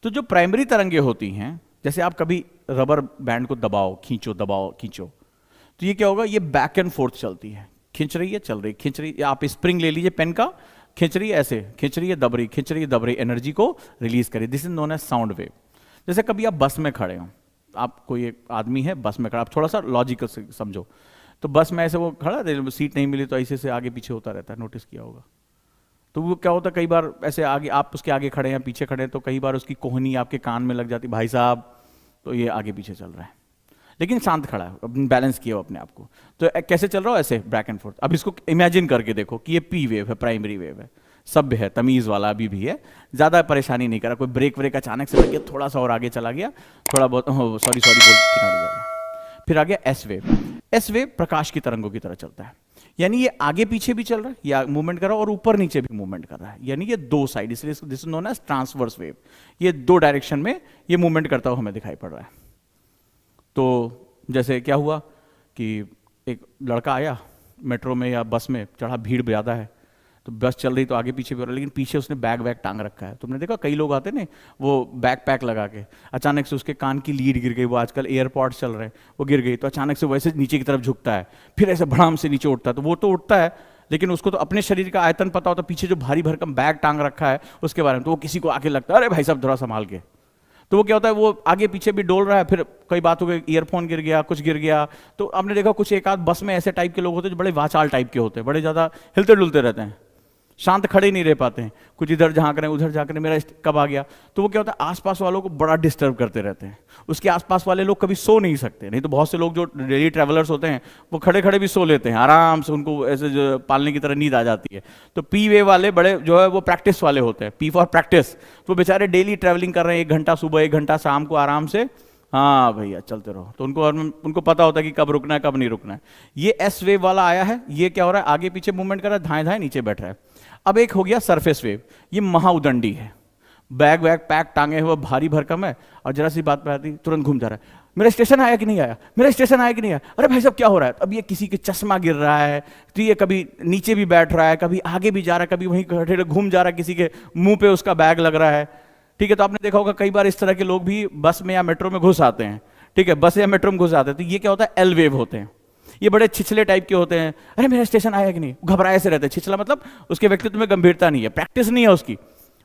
तो जो प्राइमरी तरंगे होती हैं, जैसे आप कभी रबर बैंड को दबाओ, खींचो, दबाओ, खींचो, तो ये क्या होगा, ये बैक एंड फोर्थ चलती है, खींच रही है, चल रही, खींच रही है। आप स्प्रिंग ले लीजिए पेन का, खींच रही है, ऐसे खींच रही है, दब रही, खींच रही है, दब रही, एनर्जी को रिलीज करी। This is known as sound wave. जैसे कभी आप बस में खड़े हो, आप कोई एक आदमी है बस में खड़ा, आप थोड़ा सा लॉजिकल समझो, तो बस में ऐसे वो खड़ा, सीट नहीं मिली तो ऐसे से आगे पीछे होता रहता है, नोटिस किया होगा। तो वो क्या होता है, कई बार ऐसे आगे, आप उसके आगे खड़े हैं, पीछे खड़े हैं, तो कई बार उसकी कोहनी आपके कान में लग जाती, भाई साहब तो ये आगे पीछे चल रहा है, लेकिन शांत खड़ा है, बैलेंस किया हो अपने आप को। तो कैसे चल रहा हो, ऐसे बैक एंड फोर्थ। अब इसको इमेजिन करके देखो कि ये पी वेव है, प्राइमरी वेव है, सभ्य है, तमीज वाला अभी भी है, ज्यादा परेशानी नहीं करा, कोई ब्रेक व्रेक अचानक से लग गया, थोड़ा सा और आगे चला गया, थोड़ा बहुत सॉरी बोल किनारे जा गया। फिर आ गया एस वेव। एस वेव प्रकाश की तरंगों की तरह चलता है, यानी ये आगे पीछे भी चल रहा है, या मूवमेंट कर रहा है, और ऊपर नीचे भी मूवमेंट कर रहा है, यानी ये दो साइड, इसलिए this is known as transverse wave. ये दो डायरेक्शन में ये मूवमेंट करता हुआ हमें दिखाई पड़ रहा है। तो जैसे क्या हुआ कि एक लड़का आया मेट्रो में या बस में चढ़ा, भीड़ ज़्यादा है, तो बस चल रही तो आगे पीछे भी हो रहा है, लेकिन पीछे उसने बैग वैग टांग रखा है। तुमने देखा कई लोग आते ना, वो बैग पैक लगा के, अचानक से उसके कान की लीड गिर गई, वो आजकल एयरपॉड्स चल रहे हैं, वो गिर गई, तो अचानक से वैसे नीचे की तरफ झुकता है, फिर ऐसे भड़ाम से नीचे उठता है, तो वो तो उठता है, लेकिन उसको तो अपने शरीर का आयतन पता होता है, पीछे जो भारी भरकम बैग टांग रखा है उसके बारे में, तो वो किसी को आके लगता है अरे भाई साहब थोड़ा संभाल के, तो वो क्या होता है, वो आगे पीछे भी डोल रहा है, फिर कई बात हो गई, ईयरफोन गिर गया, कुछ गिर गया। तो आपने देखा कुछ एक आध बस में ऐसे टाइप के लोग होते हैं जो बड़े वाचाल टाइप के होते हैं, बड़े ज़्यादा हिलते डुलते रहते हैं, शांत खड़े नहीं रह पाते हैं, कुछ इधर झांक रहे हैं, उधर झांक रहे हैं, मेरा कब आ गया। तो वो क्या होता है, आसपास वालों को बड़ा डिस्टर्ब करते रहते हैं, उसके आसपास वाले लोग कभी सो नहीं सकते। नहीं तो बहुत से लोग जो डेली ट्रैवलर्स होते हैं वो खड़े खड़े भी सो लेते हैं आराम से, उनको ऐसे जो पालने की तरह नींद आ जाती है। तो पी वे वाले बड़े जो है वो प्रैक्टिस वाले होते हैं, पी फॉर प्रैक्टिस, तो बेचारे डेली ट्रैवलिंग कर रहे हैं, 1 घंटा सुबह, 1 घंटा शाम को आराम से, हाँ भैया चलते रहो। तो उनको पता होता है कि कब रुकना है कब नहीं रुकना है। ये एस वेव वाला आया है, ये क्या हो रहा है, आगे पीछे मूवमेंट कर रहा है, धाएं धाएं नीचे बैठ रहा है। अब एक हो गया सरफेस वेव, ये महाउदंडी है, बैग वैग पैक टांगे हुए, भारी भरकम है, और जरा सी बात पे आती तुरंत घूम जा रहा है, मेरा स्टेशन आया कि नहीं आया, मेरा स्टेशन आया कि नहीं आया, अरे भाई साहब क्या हो रहा है। अब ये किसी के चश्मा गिर रहा है, तो ये कभी नीचे भी बैठ रहा है, कभी आगे भी जा रहा है, कभी वहीं खड़े घूम जा रहा है, किसी के मुंह पे उसका बैग लग रहा है। ठीक है, तो आपने देखा होगा कई बार इस तरह के लोग भी बस में या मेट्रो में घुस आते हैं। ठीक है, बस या मेट्रो में घुस आते हैं, तो ये क्या होता है, एल वेव होते हैं, ये बड़े छिछले टाइप के होते हैं, अरे मेरा स्टेशन आया कि नहीं, घबराए से रहते हैं। छिछला मतलब उसके व्यक्तित्व में गंभीरता नहीं है, प्रैक्टिस नहीं है उसकी,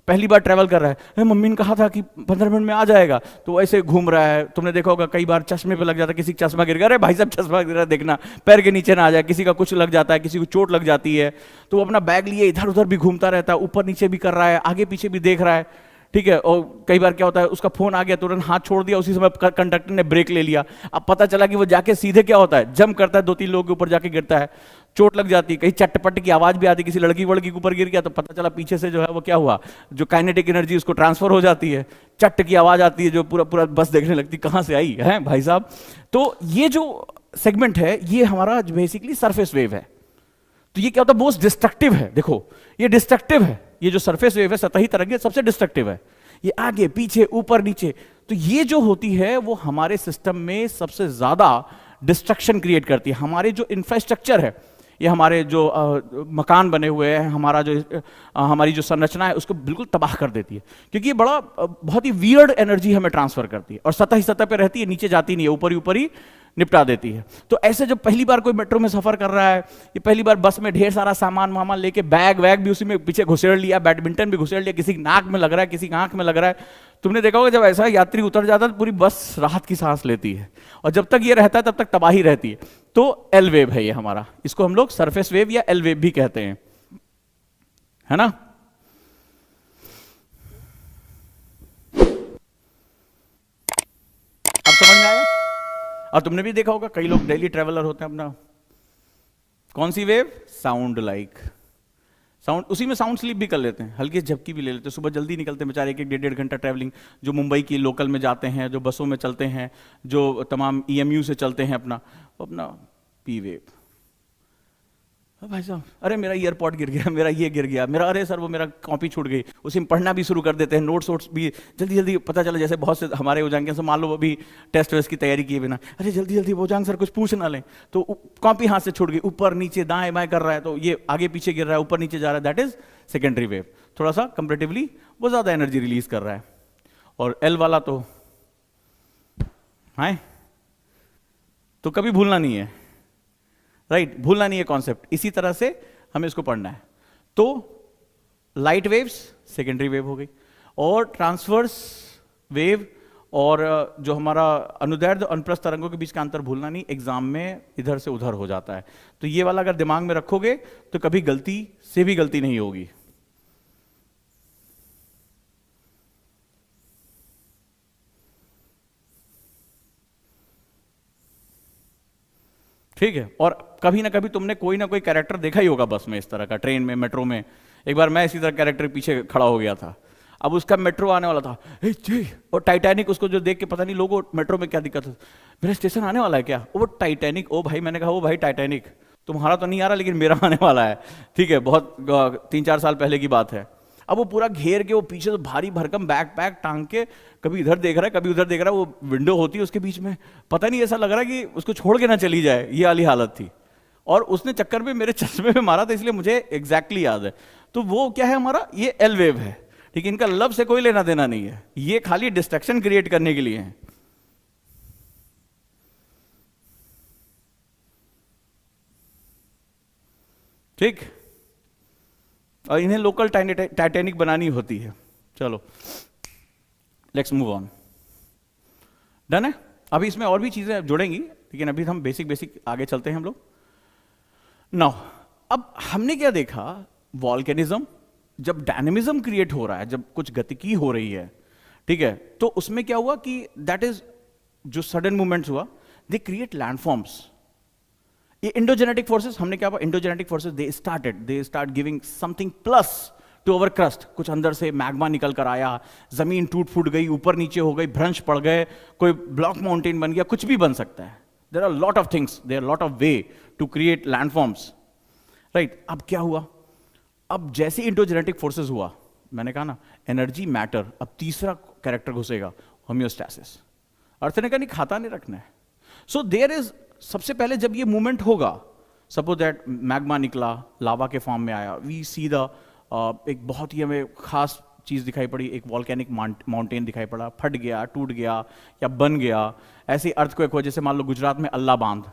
पहली बार ट्रैवल कर रहा है, अरे मम्मी ने कहा था कि 15 मिनट में आ जाएगा, तो ऐसे घूम रहा है। तुमने देखा होगा कई बार चश्मे पे लग जाता है, किसी का चश्मा गिर गया, अरे भाई साहब चश्मा गिर रहा है देखना, पैर के नीचे ना आ जाए, किसी का कुछ लग जाता है, किसी को चोट लग जाती है, तो वो अपना बैग लिए इधर उधर भी घूमता रहता है, ऊपर नीचे भी कर रहा है, आगे पीछे भी देख रहा है। ठीक है, और कई बार क्या होता है, उसका फोन आ गया, तुरंत हाथ छोड़ दिया, उसी समय कंडक्टर ने ब्रेक ले लिया, अब पता चला कि वो जाके सीधे क्या होता है, जंप करता है, 2-3 लोगों के ऊपर जाके गिरता है, चोट लग जाती है, कहीं चटपट की आवाज भी आती, किसी लड़की वड़की के ऊपर गिर गया, तो पता चला पीछे से जो है वो क्या हुआ, जो काइनेटिक एनर्जी उसको ट्रांसफर हो जाती है, चट की आवाज आती है, जो पूरा पूरा बस देखने लगती, कहां से आई है भाई साहब। तो ये जो सेगमेंट है ये हमारा बेसिकली सरफेस वेव है। तो ये क्या होता है, मोस्ट डिस्ट्रक्टिव है, देखो ये डिस्ट्रक्टिव है, ये जो सरफेस वेव है, सतही तरंगे सबसे डिस्ट्रक्टिव है, ये आगे पीछे ऊपर नीचे। तो ये जो होती है वो हमारे सिस्टम में सबसे ज्यादा डिस्ट्रक्शन क्रिएट करती है। हमारे जो इंफ्रास्ट्रक्चर है, ये हमारे जो मकान बने हुए हैं, हमारा जो हमारी जो संरचना है, उसको बिल्कुल तबाह कर देती है, क्योंकि ये बड़ा बहुत ही वियर्ड एनर्जी हमें ट्रांसफर करती है, और सतह पे रहती है, नीचे जाती नहीं है, ऊपर ही निपटा देती है। तो ऐसे जब पहली बार कोई मेट्रो में सफर कर रहा है, ये पहली बार बस में ढेर सारा सामान वामान लेके, बैग वैग भी उसी में पीछे घुसेड़ लिया, बैडमिंटन भी घुसेड़ लिया, किसी की नाक में लग रहा है, किसी की आंख में लग रहा है। तुमने देखा होगा जब ऐसा यात्री उतर जाता है तो पूरी बस राहत की सांस लेती है, और जब तक ये रहता है तब तक तबाही रहती है। तो एल वेव है ये हमारा, इसको हम लोग सरफेस वेव या एल वेव भी कहते हैं, है ना। अब समझ में आया। और तुमने भी देखा होगा कई लोग डेली ट्रैवलर होते हैं, अपना कौन सी वेव, साउंड लाइक साउंड, उसी में साउंड स्लीप भी कर लेते हैं, हल्की झपकी भी ले लेते हैं, सुबह जल्दी निकलते हैं बेचारे, 1-1.5 घंटा ट्रैवलिंग, जो मुंबई की लोकल में जाते हैं, जो बसों में चलते हैं, जो तमाम EMU से चलते हैं, अपना पी वेव। भाई साहब अरे मेरा ईयरपॉड गिर गया, मेरा ये गिर गया, मेरा अरे सर वो मेरा कॉपी छूट गई, उसी में पढ़ना भी शुरू कर देते हैं, नोट्स वोट्स भी जल्दी जल्दी पता चला। जैसे बहुत से हमारे वोजांग से मान लो अभी टेस्ट वेस्ट की तैयारी किए बिना, अरे जल्दी जल्दी वोजांग सर कुछ पूछ ना लें, तो कॉपी हाथ से छूट गई, ऊपर नीचे दाएं बाएं कर रहा है, तो ये आगे पीछे गिर रहा है, ऊपर नीचे जा रहा है, दैट इज सेकेंडरी वेव। थोड़ा सा कंपेरेटिवली वो ज्यादा एनर्जी रिलीज कर रहा है। और एल वाला तो है, तो कभी भूलना नहीं है, राइट, भूलना नहीं है कॉन्सेप्ट। इसी तरह से हमें इसको पढ़ना है। तो लाइट वेव्स सेकेंडरी वेव हो गई, और ट्रांसवर्स वेव और जो हमारा अनुदैर्ध्य अनुप्रस्थ तरंगों के बीच का अंतर भूलना नहीं, एग्जाम में इधर से उधर हो जाता है। तो ये वाला अगर दिमाग में रखोगे तो कभी गलती से भी गलती नहीं होगी। ठीक है, और कभी ना कभी तुमने कोई ना कोई कैरेक्टर देखा ही होगा बस में, इस तरह का, ट्रेन में, मेट्रो में। एक बार मैं इसी तरह कैरेक्टर पीछे खड़ा हो गया था, अब उसका मेट्रो आने वाला था, और टाइटैनिक उसको जो देख के पता नहीं लोगों मेट्रो में क्या दिक्कत है, मेरा स्टेशन आने वाला है क्या, वो टाइटैनिक, ओ भाई, मैंने कहा वो भाई टाइटैनिक, तुम्हारा तो नहीं आ रहा लेकिन मेरा आने वाला है। ठीक है, बहुत 3-4 साल पहले की बात है। अब वो पूरा घेर के, वो पीछे तो भारी भरकम बैग पैक टांग के, कभी इधर देख रहा है कभी उधर देख रहा है, वो विंडो होती है उसके बीच में, पता नहीं ऐसा लग रहा है कि उसको छोड़ के ना चली जाए, ये वाली हालत थी। और उसने चक्कर में मेरे चश्मे में मारा था, इसलिए मुझे एग्जैक्टली याद है। तो वो क्या है हमारा, ये एल वेव है। ठीक है, इनका लव से कोई लेना देना नहीं है, ये खाली डिस्ट्रैक्शन क्रिएट करने के लिए है। ठीक, और इन्हें लोकल टाइटैनिक बनानी होती है। चलो लेट्स मूव ऑन, डन है। अभी इसमें और भी चीजें जुड़ेंगी, लेकिन अभी हम बेसिक आगे चलते हैं हम लोग। नाउ अब हमने क्या देखा, वॉल्केनिज्म, जब डायनेमिज्म क्रिएट हो रहा है, जब कुछ गतिकी हो रही है, ठीक है, तो उसमें क्या हुआ कि दैट इज, जो सडन मूवमेंट्स हुआ, दे क्रिएट लैंडफॉर्म्स। ये इंडोजेनेटिक फोर्सेस, हमने क्या, endogenetic forces they start giving something plus to our crust. कुछ अंदर से मैग्मा निकल कर आया, जमीन टूट फूट गई, ऊपर नीचे हो गई, भ्रंश पड़ गए, कोई ब्लॉक माउंटेन बन गया, कुछ भी बन सकता है। There are lot of things, there are lot of way to create landforms, right. अब क्या हुआ, अब जैसे इंडोजेनेटिक फोर्सेस हुआ, मैंने कहा ना एनर्जी मैटर, अब तीसरा कैरेक्टर घुसेगा, होम्योस्टैसिस। अर्थ ने कहा नहीं, खाता नहीं रखना है। सो देयर इज, सबसे पहले जब ये मूवमेंट होगा, सपोज दैट मैग्मा निकला, लावा के फॉर्म में आया, वी सी द, एक बहुत ही हमें खास चीज दिखाई पड़ी, एक वॉल्केनिक माउंटेन दिखाई पड़ा, फट गया, टूट गया या बन गया। ऐसे अर्थक्वेक हो, जैसे मान लो गुजरात में अल्लाह बांध,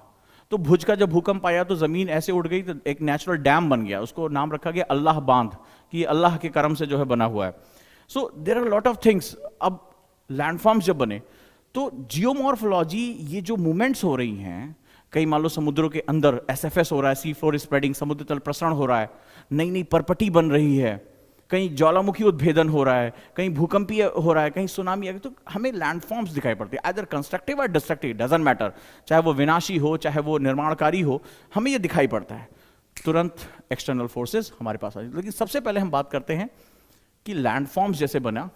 तो भुज का जब भूकंप आया तो जमीन ऐसे उड़ गई, तो एक नेचुरल डैम बन गया, उसको नाम रखा गया अल्लाह बांध, कि अल्लाह के करम से जो है बना हुआ है। So there are lot of things. अब लैंडफॉर्म्स जब बने तो जियोमॉर्फोलॉजी, ये जो मूवमेंट्स हो रही हैं, कई मान लो समुद्रों के अंदर एसएफएस हो रहा है, सी फ्लोर स्प्रेडिंग, समुद्र तल प्रसरण हो रहा है, नई नई परपटी बन रही है, कहीं ज्वालामुखी उद्भेदन हो रहा है, कहीं भूकंपीय हो रहा है, कहीं सुनामी है, तो हमें लैंडफॉर्म्स दिखाई पड़ते हैं, आइदर कंस्ट्रक्टिव और डिस्ट्रक्टिव, डजंट मैटर, चाहे वो विनाशी हो चाहे वो निर्माणकारी हो, हमें ये दिखाई पड़ता है। तुरंत एक्सटर्नल फोर्सेस हमारे पास आ जाती है। लेकिन सबसे पहले हम बात करते हैं कि लैंडफॉर्म्स जैसे बना,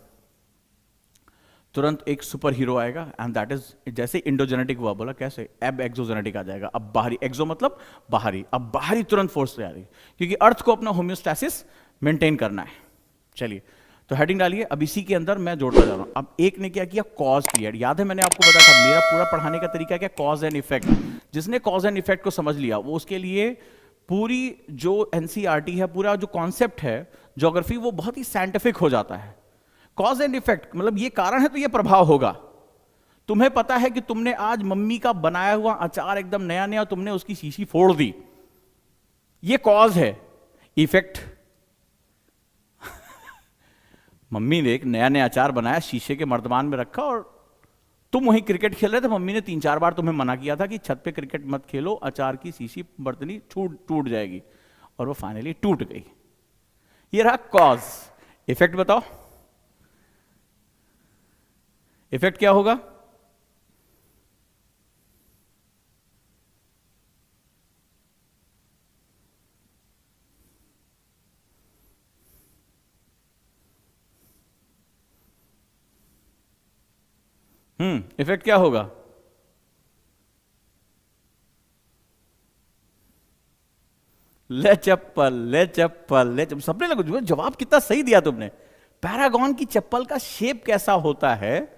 तुरंत एक सुपर हीरो आएगा, एंड दैट इज, जैसे इंडोजेनेटिक हुआ, बोला कैसे, अब एक्सोजेनेटिक आ जाएगा। अब बाहरी, एक्सो मतलब बाहरी, अब बाहरी तुरंत फोर्स से आ रही, क्योंकि अर्थ को अपना होम्योस्टैसिस मेंटेन करना है। चलिए, तो हेडिंग डालिए। अब इसी के अंदर मैं जोड़ता जा रहा हूं। अब एक ने क्या किया, कॉज क्रिएट। याद है मैंने आपको बताया था, मेरा पूरा पढ़ाने का तरीका क्या, कॉज एंड इफेक्ट। जिसने कॉज एंड इफेक्ट को समझ लिया, वो उसके लिए पूरी जो एनसीईआरटी है, पूरा जो कॉन्सेप्ट है ज्योग्राफी, वो बहुत ही साइंटिफिक हो जाता है। कॉज एंड इफेक्ट मतलब ये कारण है तो ये प्रभाव होगा। तुम्हें पता है कि तुमने आज मम्मी का बनाया हुआ अचार एकदम नया नया, तुमने उसकी शीशी फोड़ दी, ये कॉज है। इफेक्ट, मम्मी ने एक नया नया अचार बनाया, शीशे के मर्तबान में रखा, और तुम वहीं क्रिकेट खेल रहे थे, मम्मी ने 3-4 बार तुम्हें मना किया था कि छत पे क्रिकेट मत खेलो, अचार की शीशी बर्तनी टूट जाएगी, और वो फाइनली टूट गई। ये रहा कॉज। इफेक्ट बताओ, इफेक्ट क्या होगा, इफेक्ट क्या होगा, ले चप्पल, ले चप्पल, ले चप्पल। सबने लगा, जवाब कितना सही दिया तुमने। पैरागॉन की चप्पल का शेप कैसा होता है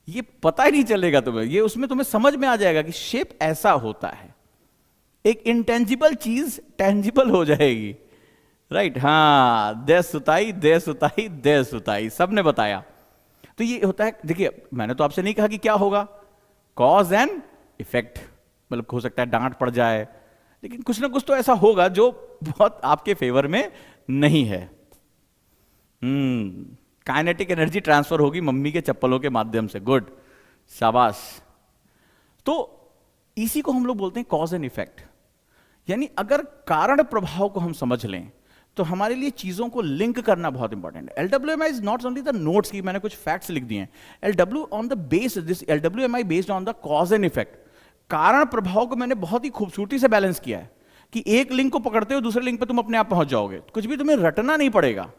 ये पता ही नहीं चलेगा तुम्हें, ये उसमें तुम्हें समझ में आ जाएगा कि शेप ऐसा होता है। एक इंटेंजिबल चीज टेंजिबल हो जाएगी, राइट। हाँ, दे सुताई, दे सुताई, दे सुताई, सबने बताया। तो ये होता है, देखिए मैंने तो आपसे नहीं कहा कि क्या होगा, कॉज एंड इफेक्ट, मतलब हो सकता है डांट पड़ जाए, लेकिन कुछ ना कुछ तो ऐसा होगा जो बहुत आपके फेवर में नहीं है। काइनेटिक एनर्जी ट्रांसफर होगी मम्मी के चप्पलों के माध्यम से, गुड, शाबाश। तो इसी को हम लोग बोलते हैं कॉज एंड इफेक्ट। यानी अगर कारण प्रभाव को हम समझ लें तो हमारे लिए चीजों को लिंक करना बहुत इंपॉर्टेंट है। LWMI is not only the notes की मैंने कुछ फैक्ट्स लिख दिए हैं, LW on the base this LWMI based on the cause and effect. कारण प्रभाव को मैंने बहुत ही खूबसूरती से बैलेंस किया है कि एक लिंक को पकड़ते हो दूसरे लिंक पे तुम अपने आप पहुंच जाओगे, कुछ भी तुम्हें रटना नहीं पड़ेगा।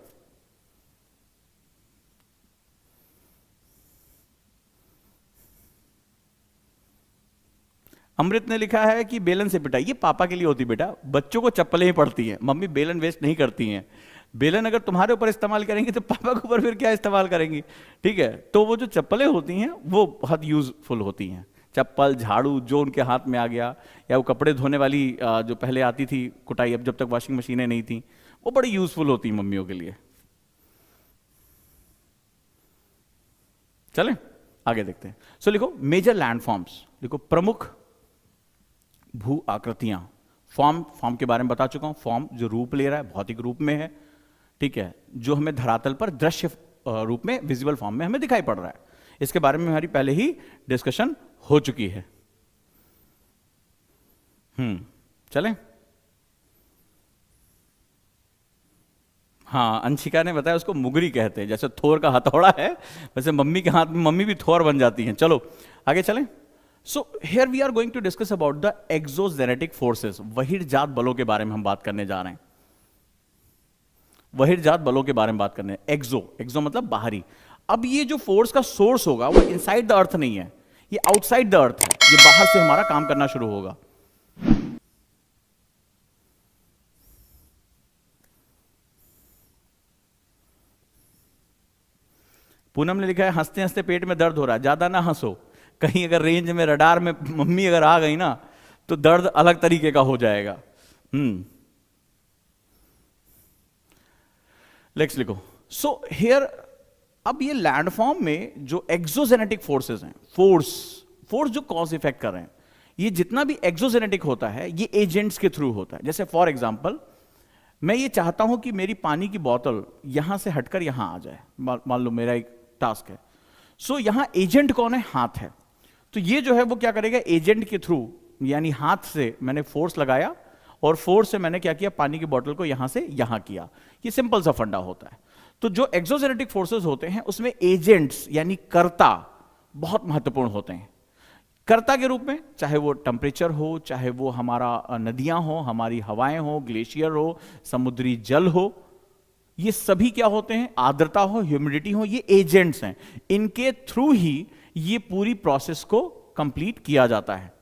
अमृत ने लिखा है कि बेलन से पिटाई, ये पापा के लिए होती बेटा, बच्चों को चप्पलें ही पड़ती हैं, मम्मी बेलन वेस्ट नहीं करती हैं। बेलन अगर तुम्हारे ऊपर इस्तेमाल करेंगी तो पापा के ऊपर फिर क्या इस्तेमाल करेंगी, ठीक है। तो वो जो चप्पलें होती हैं वो बहुत यूजफुल होती हैं, चप्पल, झाड़ू जो उनके हाथ में आ गया, या वो कपड़े धोने वाली जो पहले आती थी कुटाई, अब जब तक वॉशिंग मशीनें नहीं थी, वो बड़ी यूजफुल होती हैं मम्मियों के लिए। चलें आगे देखते हैं। सो लिखो मेजर लैंडफॉर्म्स, लिखो प्रमुख भू आकृतियां। फॉर्म के बारे में बता चुका हूं, फॉर्म जो रूप ले रहा है भौतिक रूप में है, ठीक है, जो हमें धरातल पर दृश्य रूप में, विजुअल फॉर्म में हमें दिखाई पड़ रहा है। इसके बारे में हमारी पहले ही डिस्कशन हो चुकी है। चलें। हाँ, अंशिका ने बताया उसको मुगरी कहते हैं, जैसे थोर का हथौड़ा है वैसे मम्मी के हाथ में मम्मी भी थोर बन जाती हैं। चलो आगे चलें। So here we are going to discuss about the exogenetic forces, बहिर्जात बलों के बारे में हम बात करने जा रहे हैं। बहिर्जात बलों के बारे में बात करने, एक्सो मतलब बाहरी। अब ये जो फोर्स का सोर्स होगा वो इनसाइड द अर्थ नहीं है, ये आउटसाइड द अर्थ है, ये बाहर से हमारा काम करना शुरू होगा। पूनम ने लिखा है हंसते हंसते पेट में दर्द हो रहा है, ज्यादा ना हंसो, कहीं अगर रेंज में रडार में मम्मी अगर आ गई ना तो दर्द अलग तरीके का हो जाएगा। लेट्स लिखो। सो हियर अब ये लैंडफॉर्म में जो एक्सोजेनेटिक फोर्सेस हैं, फोर्स जो कॉज इफेक्ट कर रहे हैं, ये जितना भी एक्सोजेनेटिक होता है ये एजेंट्स के थ्रू होता है। जैसे फॉर एग्जांपल मैं ये चाहता हूं कि मेरी पानी की बोतल यहां से हटकर यहां आ जाए, मान लो मेरा एक टास्क है। सो यहां एजेंट कौन है, हाथ है। तो ये जो है वो क्या करेगा, एजेंट के थ्रू, यानी हाथ से मैंने फोर्स लगाया और फोर्स से मैंने क्या किया, पानी की बोतल को यहां से यहां किया। ये सिंपल सा फंडा होता है। तो जो एक्सोजेनेटिक फोर्सेस होते हैं उसमें एजेंट्स यानी कर्ता बहुत महत्वपूर्ण होते हैं। कर्ता के रूप में चाहे वो टेम्परेचर हो, चाहे वो हमारा नदियां हो, हमारी हवाएं हो, ग्लेशियर हो, समुद्री जल हो, ये सभी क्या होते हैं, आर्द्रता हो, ह्यूमिडिटी हो, ये एजेंट्स हैं। इनके थ्रू ही ये पूरी प्रोसेस को कंप्लीट किया जाता है।